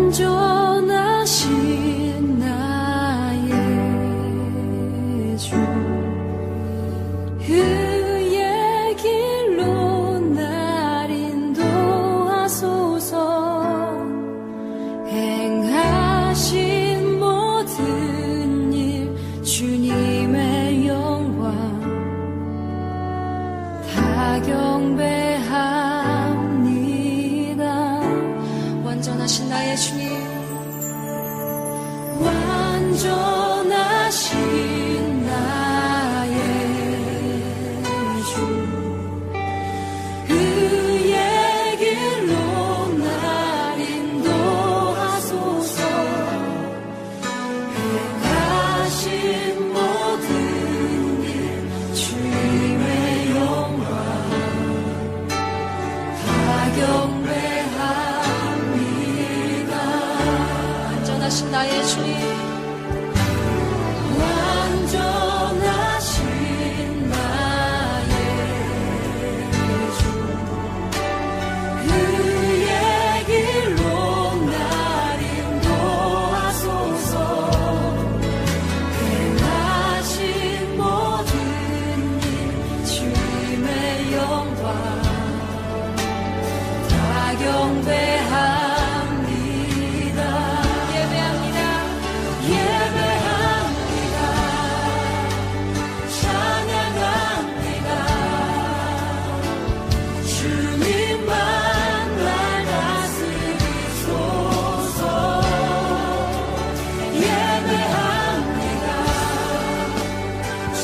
완전하신 나의 주, 그의 길로 날 인도하소서. 행하신 모든 일 주님의 영광 다 경배합니다. 완전하신 나의 주님, 완전하신 나의 주, 그의 길로 날 인도하소서. 행하신 모든 일 주님의 영광 다 경배합니다. 완전하신 나의 주님, 완전하신 나의 주, 그의 길로 날 인도하소서. 행하신 모든 일 주님의 영광 다 경배합니다. 예배합니다. 예배합니다. 찬양합니다. 주님만 날 다스리소서. 예배합니다.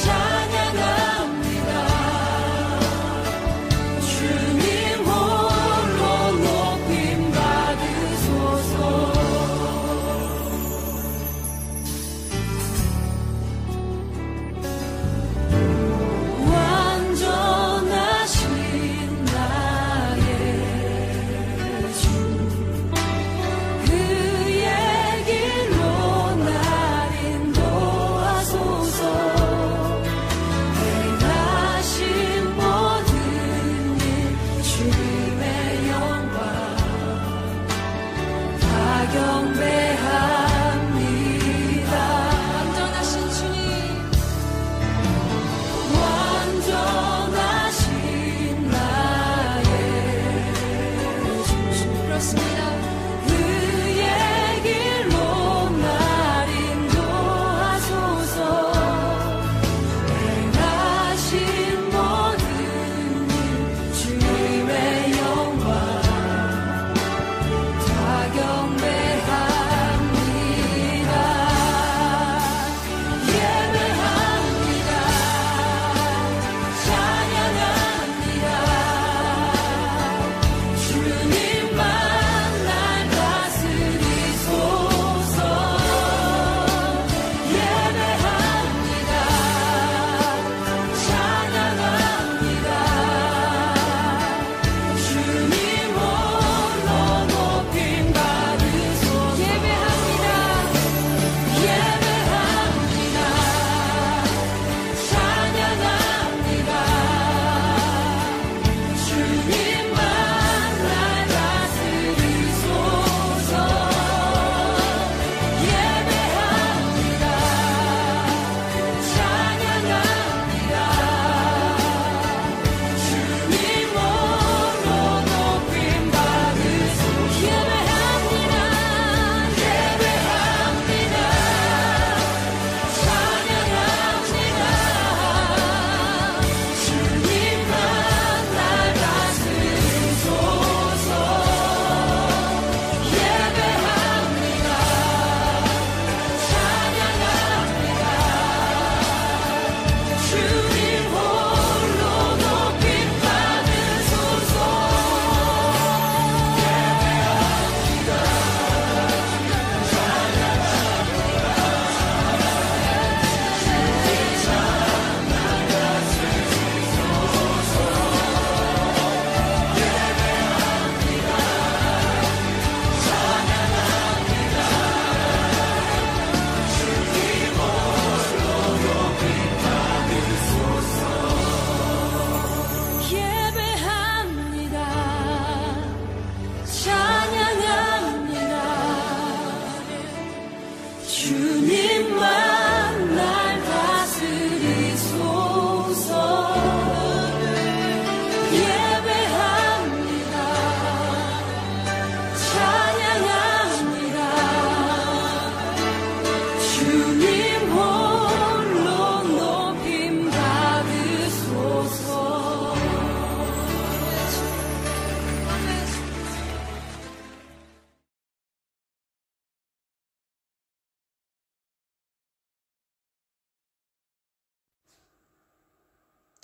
찬양합니다. 주님 홀로 높임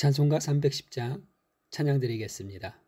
찬송가 310장 찬양 드리겠습니다.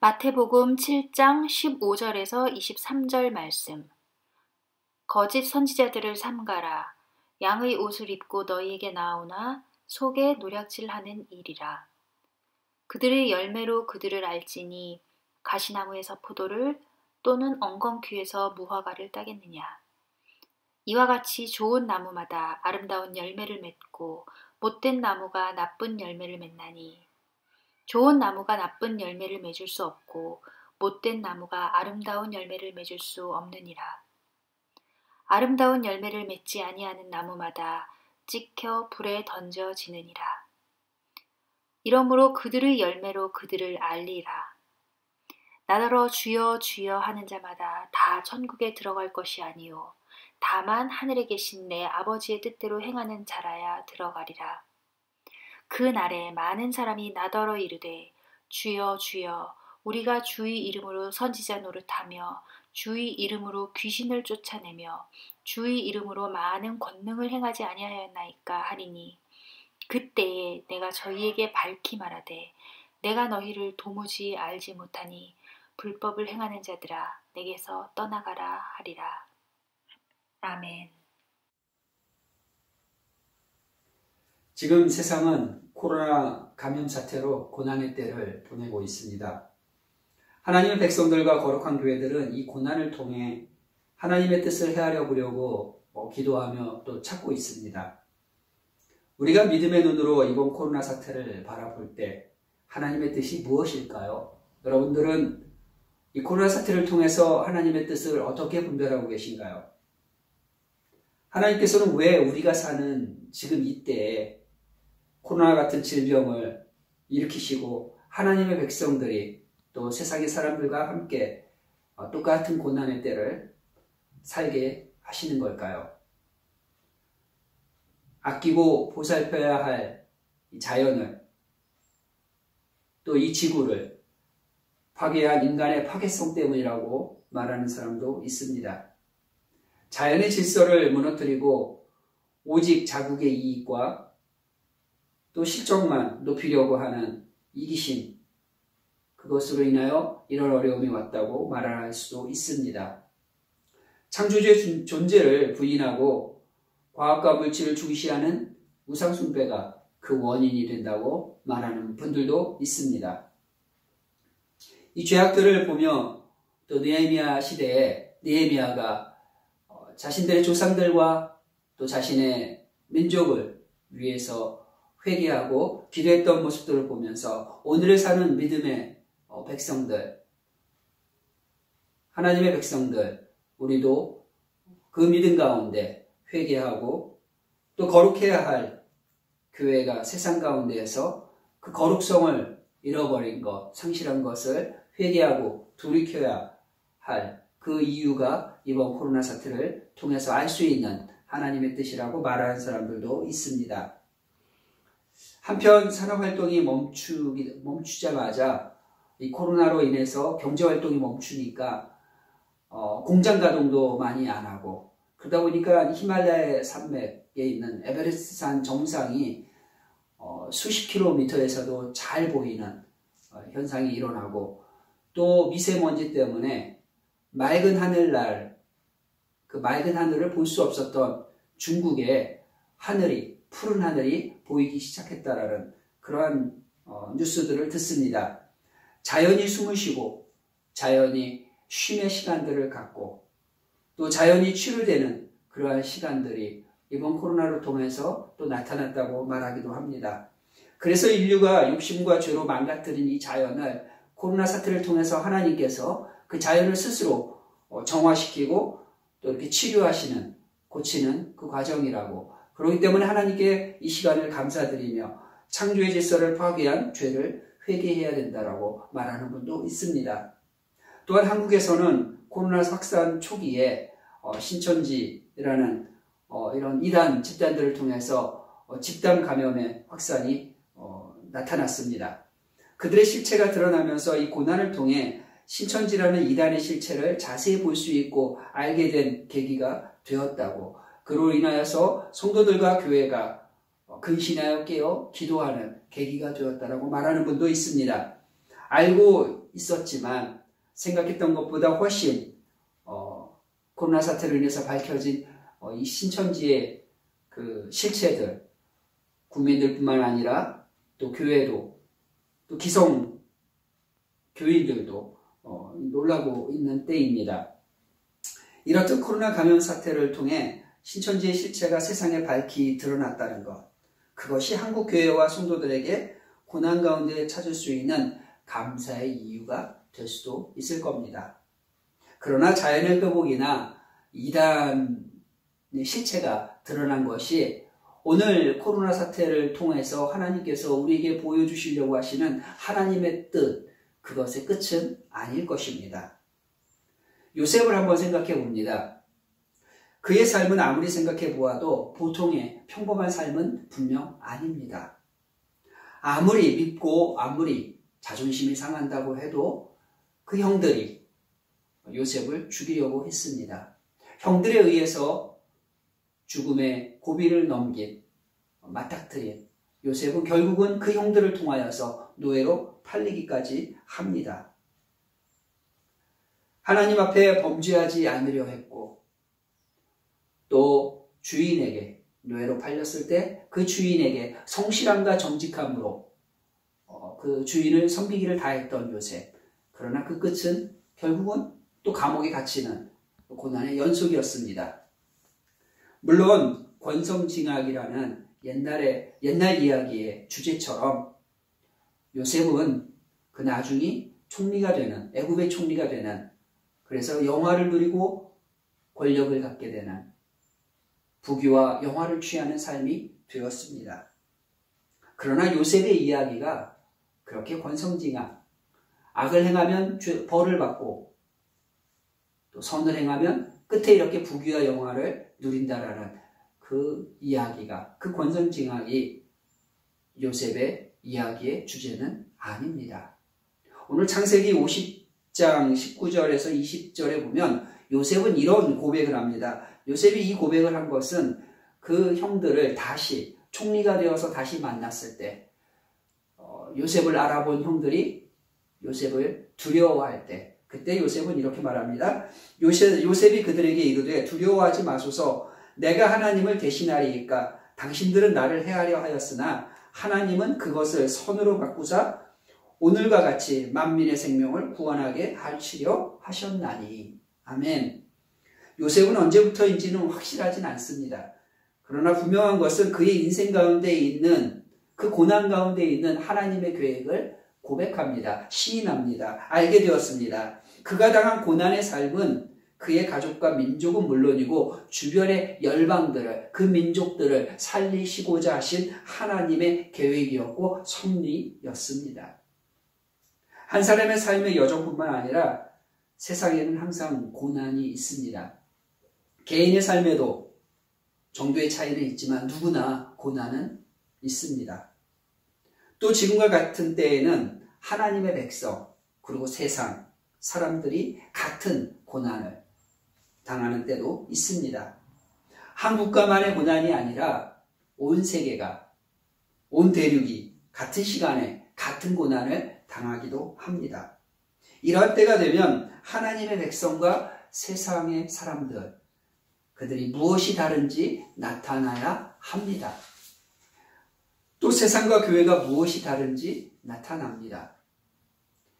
마태복음 7장 15절에서 23절 말씀. 거짓 선지자들을 삼가라. 양의 옷을 입고 너희에게 나오나 속에 노략질하는 일이라. 그들의 열매로 그들을 알지니 가시나무에서 포도를 또는 엉겅퀴에서 무화과를 따겠느냐. 이와 같이 좋은 나무마다 아름다운 열매를 맺고 못된 나무가 나쁜 열매를 맺나니 좋은 나무가 나쁜 열매를 맺을 수 없고 못된 나무가 아름다운 열매를 맺을 수 없느니라. 아름다운 열매를 맺지 아니하는 나무마다 찍혀 불에 던져지느니라. 이러므로 그들의 열매로 그들을 알리라. 나더러 주여 주여 하는 자마다 다 천국에 들어갈 것이 아니요 다만 하늘에 계신 내 아버지의 뜻대로 행하는 자라야 들어가리라. 그 날에 많은 사람이 나더러 이르되 주여 주여 우리가 주의 이름으로 선지자 노릇하며 주의 이름으로 귀신을 쫓아내며 주의 이름으로 많은 권능을 행하지 아니하였나이까 하리니 그때에 내가 저희에게 밝히 말하되 내가 너희를 도무지 알지 못하니 불법을 행하는 자들아 내게서 떠나가라 하리라. 아멘. 지금 세상은 코로나 감염 사태로 고난의 때를 보내고 있습니다. 하나님의 백성들과 거룩한 교회들은 이 고난을 통해 하나님의 뜻을 헤아려 보려고 기도하며 또 찾고 있습니다. 우리가 믿음의 눈으로 이번 코로나 사태를 바라볼 때 하나님의 뜻이 무엇일까요? 여러분들은 이 코로나 사태를 통해서 하나님의 뜻을 어떻게 분별하고 계신가요? 하나님께서는 왜 우리가 사는 지금 이때에 코로나 같은 질병을 일으키시고 하나님의 백성들이 또 세상의 사람들과 함께 똑같은 고난의 때를 살게 하시는 걸까요? 아끼고 보살펴야 할 이 자연을 또 이 지구를 파괴한 인간의 파괴성 때문이라고 말하는 사람도 있습니다. 자연의 질서를 무너뜨리고 오직 자국의 이익과 또 실적만 높이려고 하는 이기심, 그것으로 인하여 이런 어려움이 왔다고 말할 수도 있습니다. 창조주의 존재를 부인하고 과학과 물질을 중시하는 우상숭배가 그 원인이 된다고 말하는 분들도 있습니다. 이 죄악들을 보며 또 느헤미야 시대에 느헤미야가 자신들의 조상들과 또 자신의 민족을 위해서 회개하고 기도했던 모습들을 보면서 오늘을 사는 믿음의 백성들, 하나님의 백성들, 우리도 그 믿음 가운데 회개하고 또 거룩해야 할 교회가 세상 가운데에서 그 거룩성을 잃어버린 것, 상실한 것을 회개하고 돌이켜야 할 그 이유가 이번 코로나 사태를 통해서 알 수 있는 하나님의 뜻이라고 말하는 사람들도 있습니다. 한편 산업활동이 멈추자마자 이 코로나로 인해서 경제활동이 멈추니까 공장 가동도 많이 안 하고 그러다 보니까 히말라야 산맥에 있는 에베레스트 산 정상이 수십 킬로미터에서도 잘 보이는 현상이 일어나고 또 미세먼지 때문에 맑은 하늘날 그 맑은 하늘을 볼 수 없었던 중국의 하늘이 푸른 하늘이 보이기 시작했다라는 그러한 뉴스들을 듣습니다. 자연이 숨을 쉬고 자연이 쉼의 시간들을 갖고 또 자연이 치료되는 그러한 시간들이 이번 코로나를 통해서 또 나타났다고 말하기도 합니다. 그래서 인류가 욕심과 죄로 망가뜨린 이 자연을 코로나 사태를 통해서 하나님께서 그 자연을 스스로 정화시키고 또 이렇게 치료하시는, 고치는 그 과정이라고. 그렇기 때문에 하나님께 이 시간을 감사드리며 창조의 질서를 파괴한 죄를 회개해야 된다라고 말하는 분도 있습니다. 또한 한국에서는 코로나 확산 초기에 신천지라는 이런 이단 집단들을 통해서 집단 감염의 확산이 나타났습니다. 그들의 실체가 드러나면서 이 고난을 통해 신천지라는 이단의 실체를 자세히 볼 수 있고 알게 된 계기가 되었다고. 그로 인하여서 성도들과 교회가 근신하여 깨어 기도하는 계기가 되었다라고 말하는 분도 있습니다. 알고 있었지만 생각했던 것보다 훨씬 코로나 사태로 인해서 밝혀진 이 신천지의 그 실체들, 국민들뿐만 아니라 또 교회도 또 기성 교인들도 놀라고 있는 때입니다. 이렇듯 코로나 감염 사태를 통해 신천지의 실체가 세상에 밝히 드러났다는 것, 그것이 한국교회와 성도들에게 고난 가운데 찾을 수 있는 감사의 이유가 될 수도 있을 겁니다. 그러나 자연의 회복이나 이단 실체가 드러난 것이 오늘 코로나 사태를 통해서 하나님께서 우리에게 보여주시려고 하시는 하나님의 뜻, 그것의 끝은 아닐 것입니다. 요셉을 한번 생각해 봅니다. 그의 삶은 아무리 생각해 보아도 보통의 평범한 삶은 분명 아닙니다. 아무리 밉고 아무리 자존심이 상한다고 해도 그 형들이 요셉을 죽이려고 했습니다. 형들에 의해서 죽음의 고비를 넘긴, 맞닥뜨린 요셉은 결국은 그 형들을 통하여서 노예로 팔리기까지 합니다. 하나님 앞에 범죄하지 않으려 했고, 또 주인에게 노예로 팔렸을 때 그 주인에게 성실함과 정직함으로 그 주인을 섬기기를 다했던 요셉. 그러나 그 끝은 결국은 또 감옥에 갇히는 고난의 연속이었습니다. 물론 권성징악이라는 옛날 이야기의 주제처럼 요셉은 그 나중이 총리가 되는, 애굽의 총리가 되는, 그래서 영화를 누리고 권력을 갖게 되는 부귀와 영화를 취하는 삶이 되었습니다. 그러나 요셉의 이야기가 그렇게 권성징악, 악을 행하면 벌을 받고 또 선을 행하면 끝에 이렇게 부귀와 영화를 누린다라는 그 이야기가, 그 권성징악이 요셉의 이야기의 주제는 아닙니다. 오늘 창세기 50장 19절에서 20절에 보면 요셉은 이런 고백을 합니다. 요셉이 이 고백을 한 것은 그 형들을 다시 총리가 되어서 다시 만났을 때 요셉을 알아본 형들이 요셉을 두려워할 때, 그때 요셉은 이렇게 말합니다. 요셉이 그들에게 이르되 두려워하지 마소서, 내가 하나님을 대신하리이까. 당신들은 나를 해하려 하였으나 하나님은 그것을 선으로 바꾸사 오늘과 같이 만민의 생명을 구원하게 하시려 하셨나니. 아멘. 요셉은 언제부터인지는 확실하진 않습니다. 그러나 분명한 것은 그의 인생 가운데 있는, 그 고난 가운데 있는 하나님의 계획을 고백합니다. 시인합니다. 알게 되었습니다. 그가 당한 고난의 삶은 그의 가족과 민족은 물론이고 주변의 열방들을, 그 민족들을 살리시고자 하신 하나님의 계획이었고 섭리였습니다. 한 사람의 삶의 여정뿐만 아니라 세상에는 항상 고난이 있습니다. 개인의 삶에도 정도의 차이는 있지만 누구나 고난은 있습니다. 또 지금과 같은 때에는 하나님의 백성, 그리고 세상, 사람들이 같은 고난을 당하는 때도 있습니다. 한 국가만의 고난이 아니라 온 세계가, 온 대륙이 같은 시간에 같은 고난을 당하기도 합니다. 이러한 때가 되면 하나님의 백성과 세상의 사람들, 그들이 무엇이 다른지 나타나야 합니다. 또 세상과 교회가 무엇이 다른지 나타납니다.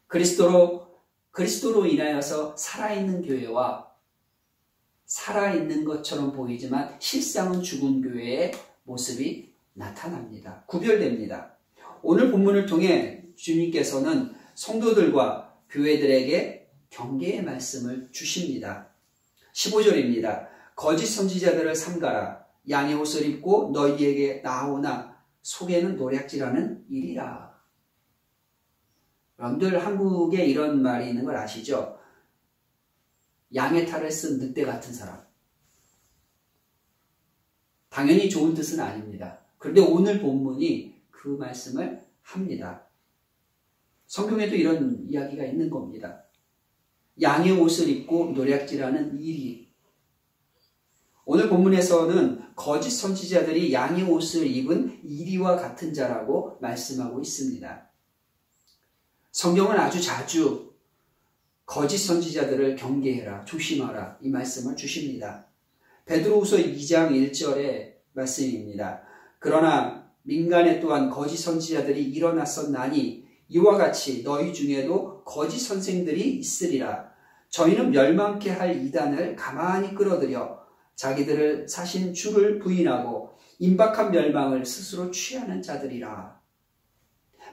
그리스도로 인하여서 살아있는 교회와 살아있는 것처럼 보이지만 실상은 죽은 교회의 모습이 나타납니다. 구별됩니다. 오늘 본문을 통해 주님께서는 성도들과 교회들에게 경계의 말씀을 주십니다. 15절입니다. 거짓 선지자들을 삼가라. 양의 옷을 입고 너희에게 나오나 속에는 노략질하는 일이라. 여러분들 한국에 이런 말이 있는 걸 아시죠? 양의 탈을 쓴 늑대 같은 사람. 당연히 좋은 뜻은 아닙니다. 그런데 오늘 본문이 그 말씀을 합니다. 성경에도 이런 이야기가 있는 겁니다. 양의 옷을 입고 노략질하는 일이. 오늘 본문에서는 거짓 선지자들이 양의 옷을 입은 이리와 같은 자라고 말씀하고 있습니다. 성경은 아주 자주 거짓 선지자들을 경계해라, 조심하라 이 말씀을 주십니다. 베드로후서 2장 1절의 말씀입니다. 그러나 민간에 또한 거짓 선지자들이 일어났었나니 이와 같이 너희 중에도 거짓 선생들이 있으리라. 저희는 멸망케 할 이단을 가만히 끌어들여 자기들을 사신 주를 부인하고 임박한 멸망을 스스로 취하는 자들이라.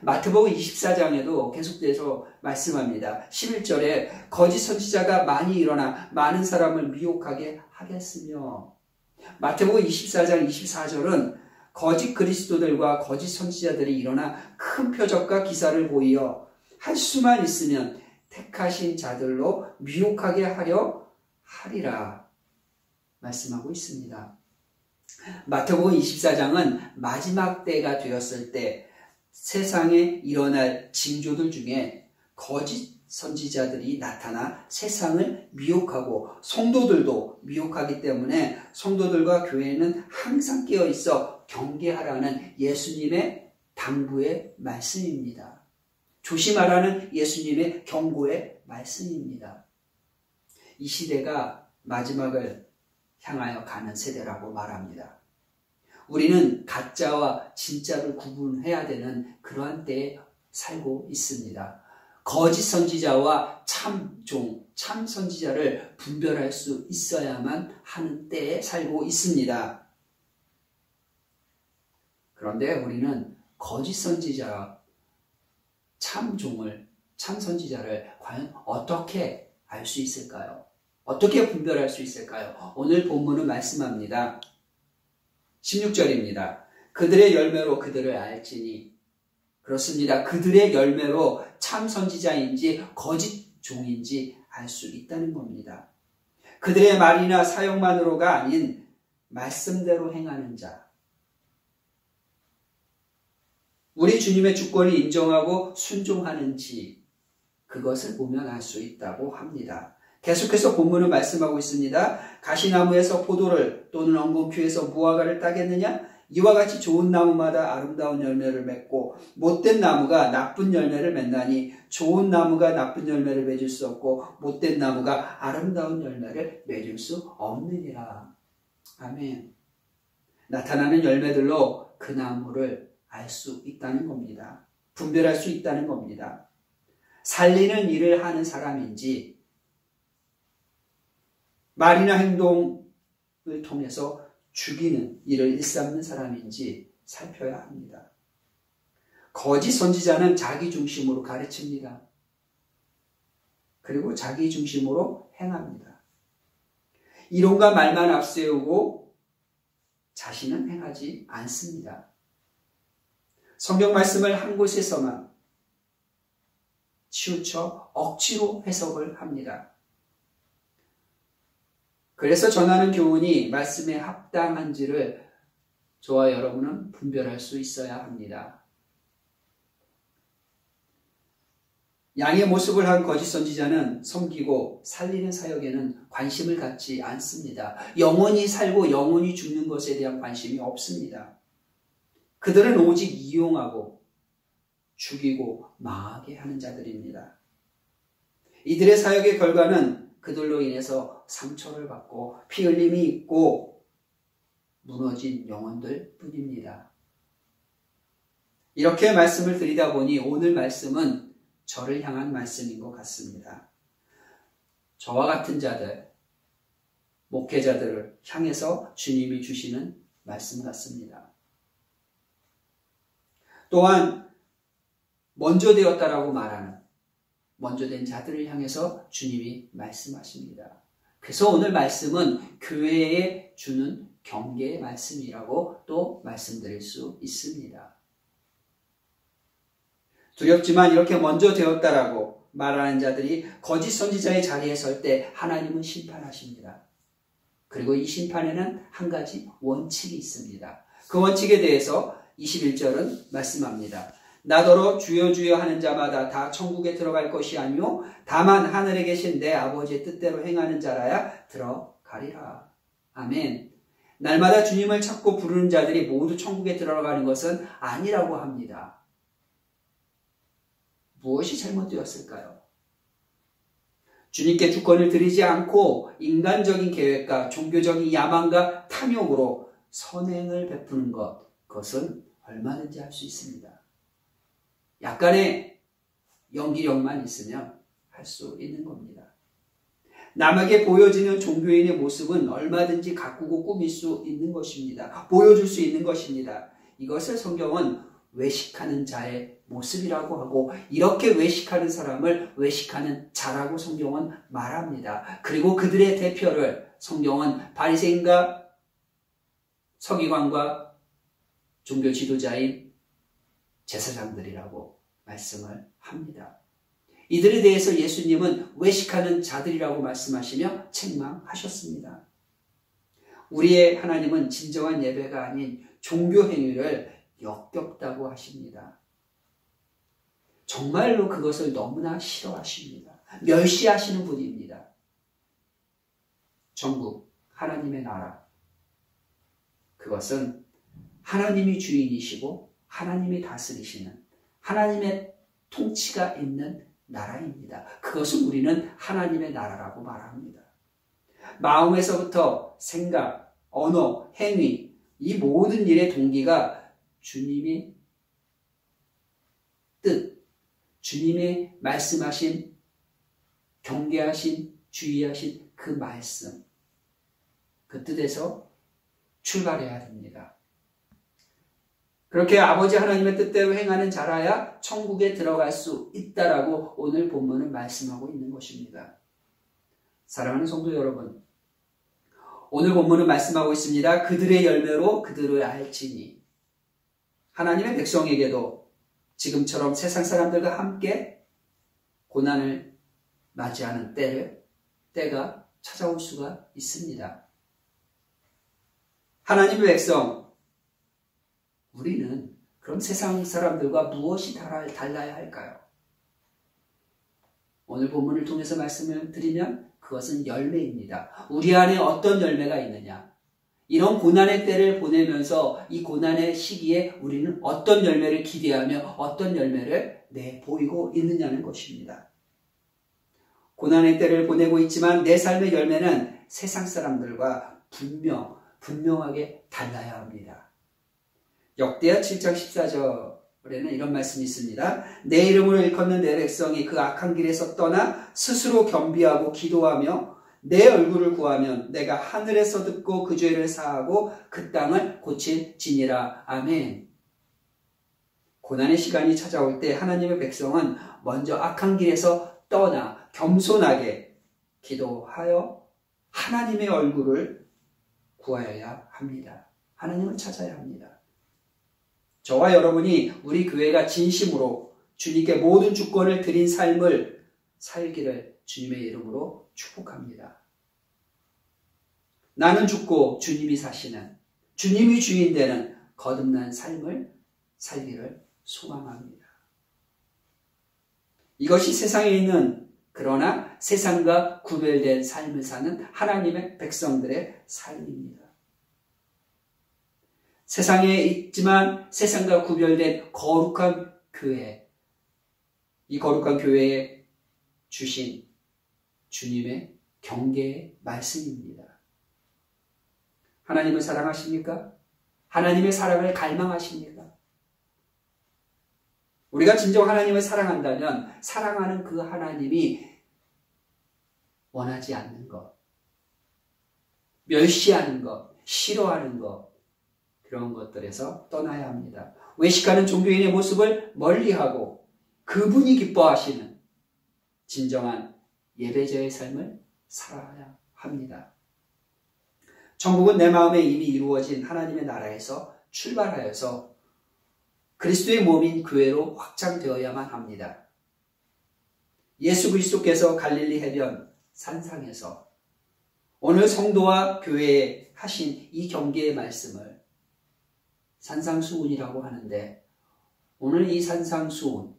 마태복음 24장에도 계속돼서 말씀합니다. 11절에 거짓 선지자가 많이 일어나 많은 사람을 미혹하게 하겠으며. 마태복음 24장 24절은 거짓 그리스도들과 거짓 선지자들이 일어나 큰 표적과 기사를 보이어 할 수만 있으면 택하신 자들로 미혹하게 하려 하리라 말씀하고 있습니다. 마태복음 24장은 마지막 때가 되었을 때 세상에 일어날 징조들 중에 거짓 선지자들이 나타나 세상을 미혹하고 성도들도 미혹하기 때문에 성도들과 교회는 항상 깨어 있어 경계하라는 예수님의 당부의 말씀입니다. 조심하라는 예수님의 경고의 말씀입니다. 이 시대가 마지막을 향하여 가는 세대라고 말합니다. 우리는 가짜와 진짜를 구분해야 되는 그러한 때에 살고 있습니다. 거짓 선지자와 참종, 참 선지자를 분별할 수 있어야만 하는 때에 살고 있습니다. 그런데 우리는 거짓 선지자와 참종을, 참 선지자를 과연 어떻게 알 수 있을까요? 어떻게 분별할 수 있을까요? 오늘 본문은 말씀합니다. 16절입니다. 그들의 열매로 그들을 알지니. 그렇습니다. 그들의 열매로 참 선지자인지 거짓 종인지 알 수 있다는 겁니다. 그들의 말이나 사용만으로가 아닌 말씀대로 행하는 자. 우리 주님의 주권을 인정하고 순종하는지 그것을 보면 알 수 있다고 합니다. 계속해서 본문은 말씀하고 있습니다. 가시나무에서 포도를 또는 엉겅퀴에서 무화과를 따겠느냐? 이와 같이 좋은 나무마다 아름다운 열매를 맺고 못된 나무가 나쁜 열매를 맺나니 좋은 나무가 나쁜 열매를 맺을 수 없고 못된 나무가 아름다운 열매를 맺을 수 없느니라. 아멘. 나타나는 열매들로 그 나무를 알 수 있다는 겁니다. 분별할 수 있다는 겁니다. 살리는 일을 하는 사람인지 말이나 행동을 통해서 죽이는 일을 일삼는 사람인지 살펴야 합니다. 거짓 선지자는 자기 중심으로 가르칩니다. 그리고 자기 중심으로 행합니다. 이론과 말만 앞세우고 자신은 행하지 않습니다. 성경 말씀을 한 곳에서만 치우쳐 억지로 해석을 합니다. 그래서 전하는 교훈이 말씀에 합당한지를 저와 여러분은 분별할 수 있어야 합니다. 양의 모습을 한 거짓 선지자는 섬기고 살리는 사역에는 관심을 갖지 않습니다. 영원히 살고 영원히 죽는 것에 대한 관심이 없습니다. 그들은 오직 이용하고 죽이고 망하게 하는 자들입니다. 이들의 사역의 결과는 그들로 인해서 상처를 받고 피 흘림이 있고 무너진 영혼들 뿐입니다. 이렇게 말씀을 드리다 보니 오늘 말씀은 저를 향한 말씀인 것 같습니다. 저와 같은 자들, 목회자들을 향해서 주님이 주시는 말씀 같습니다. 또한 먼저 되었다라고 말하는 먼저 된 자들을 향해서 주님이 말씀하십니다. 그래서 오늘 말씀은 교회에 주는 경계의 말씀이라고 또 말씀드릴 수 있습니다. 두렵지만 이렇게 먼저 되었다라고 말하는 자들이 거짓 선지자의 자리에 설 때 하나님은 심판하십니다. 그리고 이 심판에는 한 가지 원칙이 있습니다. 그 원칙에 대해서 21절은 말씀합니다. 나더러 주여 주여 하는 자마다 다 천국에 들어갈 것이 아니요 다만 하늘에 계신 내 아버지의 뜻대로 행하는 자라야 들어가리라. 아멘. 날마다 주님을 찾고 부르는 자들이 모두 천국에 들어가는 것은 아니라고 합니다. 무엇이 잘못되었을까요? 주님께 주권을 드리지 않고 인간적인 계획과 종교적인 야망과 탐욕으로 선행을 베푸는 것, 그것은 얼마든지 할 수 있습니다. 약간의 연기력만 있으면 할 수 있는 겁니다. 남에게 보여지는 종교인의 모습은 얼마든지 가꾸고 꾸밀 수 있는 것입니다. 보여줄 수 있는 것입니다. 이것을 성경은 외식하는 자의 모습이라고 하고 이렇게 외식하는 사람을 외식하는 자라고 성경은 말합니다. 그리고 그들의 대표를 성경은 바리새인과 서기관과 종교 지도자인 제사장들이라고 말씀을 합니다. 이들에 대해서 예수님은 외식하는 자들이라고 말씀하시며 책망하셨습니다. 우리의 하나님은 진정한 예배가 아닌 종교 행위를 역겹다고 하십니다. 정말로 그것을 너무나 싫어하십니다. 멸시하시는 분입니다. 천국, 하나님의 나라, 그것은 하나님이 주인이시고 하나님이 다스리시는 하나님의 통치가 있는 나라입니다. 그것을 우리는 하나님의 나라라고 말합니다. 마음에서부터 생각, 언어, 행위, 이 모든 일의 동기가 주님이 뜻, 주님의 말씀하신, 경계하신, 주의하신 그 말씀, 그 뜻에서 출발해야 됩니다. 그렇게 아버지 하나님의 뜻대로 행하는 자라야 천국에 들어갈 수 있다라고 오늘 본문은 말씀하고 있는 것입니다. 사랑하는 성도 여러분, 오늘 본문은 말씀하고 있습니다. 그들의 열매로 그들을 알지니. 하나님의 백성에게도 지금처럼 세상 사람들과 함께 고난을 맞이하는 때가 찾아올 수가 있습니다. 하나님의 백성, 우리는 그럼 세상 사람들과 무엇이 달라야 할까요? 오늘 본문을 통해서 말씀을 드리면 그것은 열매입니다. 우리 안에 어떤 열매가 있느냐? 이런 고난의 때를 보내면서 이 고난의 시기에 우리는 어떤 열매를 기대하며 어떤 열매를 내보이고 있느냐는 것입니다. 고난의 때를 보내고 있지만 내 삶의 열매는 세상 사람들과 분명하게 달라야 합니다. 역대하 7장 14절에는 이런 말씀이 있습니다. 내 이름으로 일컫는 내 백성이 그 악한 길에서 떠나 스스로 겸비하고 기도하며 내 얼굴을 구하면 내가 하늘에서 듣고 그 죄를 사하고 그 땅을 고칠지니라. 아멘. 고난의 시간이 찾아올 때 하나님의 백성은 먼저 악한 길에서 떠나 겸손하게 기도하여 하나님의 얼굴을 구하여야 합니다. 하나님을 찾아야 합니다. 저와 여러분이 우리 교회가 진심으로 주님께 모든 주권을 드린 삶을 살기를 주님의 이름으로 축복합니다. 나는 죽고 주님이 사시는, 주님이 주인 되는 거듭난 삶을 살기를 소망합니다. 이것이 세상에 있는, 그러나 세상과 구별된 삶을 사는 하나님의 백성들의 삶입니다. 세상에 있지만 세상과 구별된 거룩한 교회, 이 거룩한 교회에 주신 주님의 경계의 말씀입니다. 하나님을 사랑하십니까? 하나님의 사랑을 갈망하십니까? 우리가 진정 하나님을 사랑한다면 사랑하는 그 하나님이 원하지 않는 것, 멸시하는 것, 싫어하는 것, 그런 것들에서 떠나야 합니다. 외식하는 종교인의 모습을 멀리하고 그분이 기뻐하시는 진정한 예배자의 삶을 살아야 합니다. 천국은 내 마음에 이미 이루어진 하나님의 나라에서 출발하여서 그리스도의 몸인 교회로 확장되어야만 합니다. 예수 그리스도께서 갈릴리 해변 산상에서 오늘 성도와 교회에 하신 이 경계의 말씀을 산상수훈이라고 하는데, 오늘 이 산상수훈,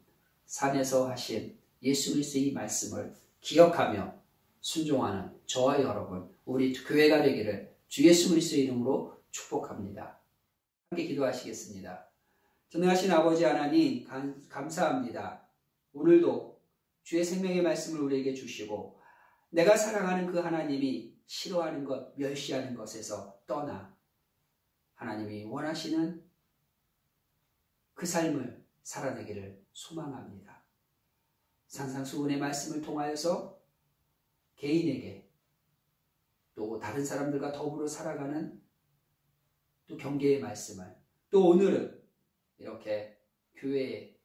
산에서 하신 예수 그리스도의 이 말씀을 기억하며 순종하는 저와 여러분, 우리 교회가 되기를 주 예수 그리스도의 이름으로 축복합니다. 함께 기도하시겠습니다. 전능하신 아버지 하나님, 감사합니다. 오늘도 주의 생명의 말씀을 우리에게 주시고 내가 사랑하는 그 하나님이 싫어하는 것, 멸시하는 것에서 떠나 하나님이 원하시는 그 삶을 살아내기를 소망합니다. 산상수훈의 말씀을 통하여서 개인에게 또 다른 사람들과 더불어 살아가는 또 경계의 말씀을, 또 오늘은 이렇게 교회의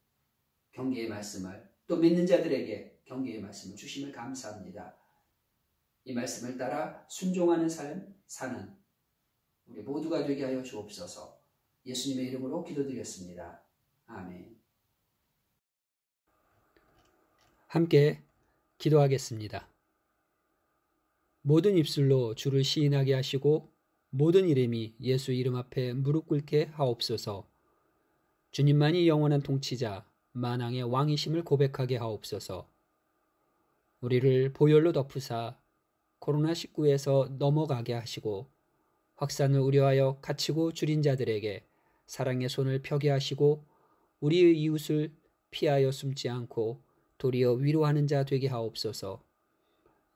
경계의 말씀을, 또 믿는 자들에게 경계의 말씀을 주심을 감사합니다. 이 말씀을 따라 순종하는 삶 사는 우리 모두가 되게 하여 주옵소서. 예수님의 이름으로 기도드렸습니다. 아멘. 함께 기도하겠습니다. 모든 입술로 주를 시인하게 하시고 모든 이름이 예수 이름 앞에 무릎 꿇게 하옵소서. 주님만이 영원한 통치자 만왕의 왕이심을 고백하게 하옵소서. 우리를 보혈로 덮으사 코로나19에서 넘어가게 하시고 확산을 우려하여 갇히고 줄인 자들에게 사랑의 손을 펴게 하시고 우리의 이웃을 피하여 숨지 않고 도리어 위로하는 자 되게 하옵소서.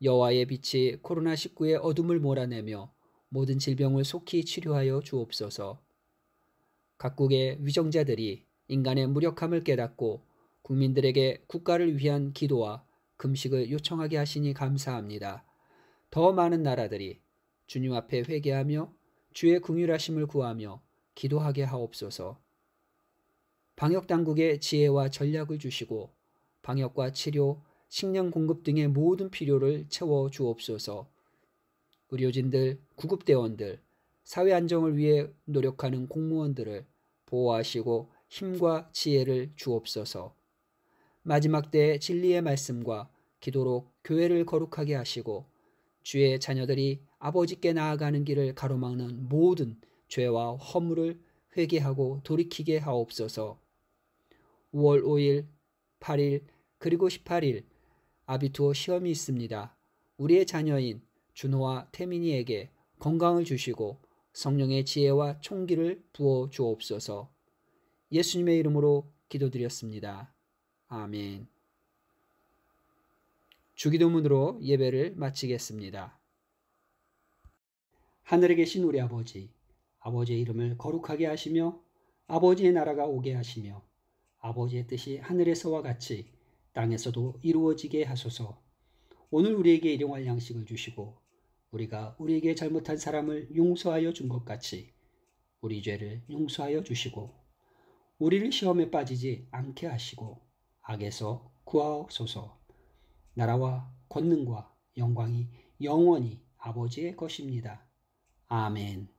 여호와의 빛이 코로나19의 어둠을 몰아내며 모든 질병을 속히 치료하여 주옵소서. 각국의 위정자들이 인간의 무력함을 깨닫고 국민들에게 국가를 위한 기도와 금식을 요청하게 하시니 감사합니다. 더 많은 나라들이 주님 앞에 회개하며 주의 긍휼하심을 구하며 기도하게 하옵소서. 방역당국에 지혜와 전략을 주시고 방역과 치료, 식량 공급 등의 모든 필요를 채워 주옵소서. 의료진들, 구급대원들, 사회 안정을 위해 노력하는 공무원들을 보호하시고 힘과 지혜를 주옵소서. 마지막 때의 진리의 말씀과 기도로 교회를 거룩하게 하시고 주의 자녀들이 아버지께 나아가는 길을 가로막는 모든 죄와 허물을 회개하고 돌이키게 하옵소서. 5월 5일, 8일, 그리고 18일 아비투어 시험이 있습니다. 우리의 자녀인 준호와 태민이에게 건강을 주시고 성령의 지혜와 총기를 부어 주옵소서. 예수님의 이름으로 기도드렸습니다. 아멘. 주기도문으로 예배를 마치겠습니다. 하늘에 계신 우리 아버지, 아버지의 이름을 거룩하게 하시며 아버지의 나라가 오게 하시며 아버지의 뜻이 하늘에서와 같이 땅에서도 이루어지게 하소서. 오늘 우리에게 일용할 양식을 주시고 우리가 우리에게 잘못한 사람을 용서하여 준 것 같이 우리 죄를 용서하여 주시고 우리를 시험에 빠지지 않게 하시고 악에서 구하옵소서. 나라와 권능과 영광이 영원히 아버지의 것입니다. 아멘.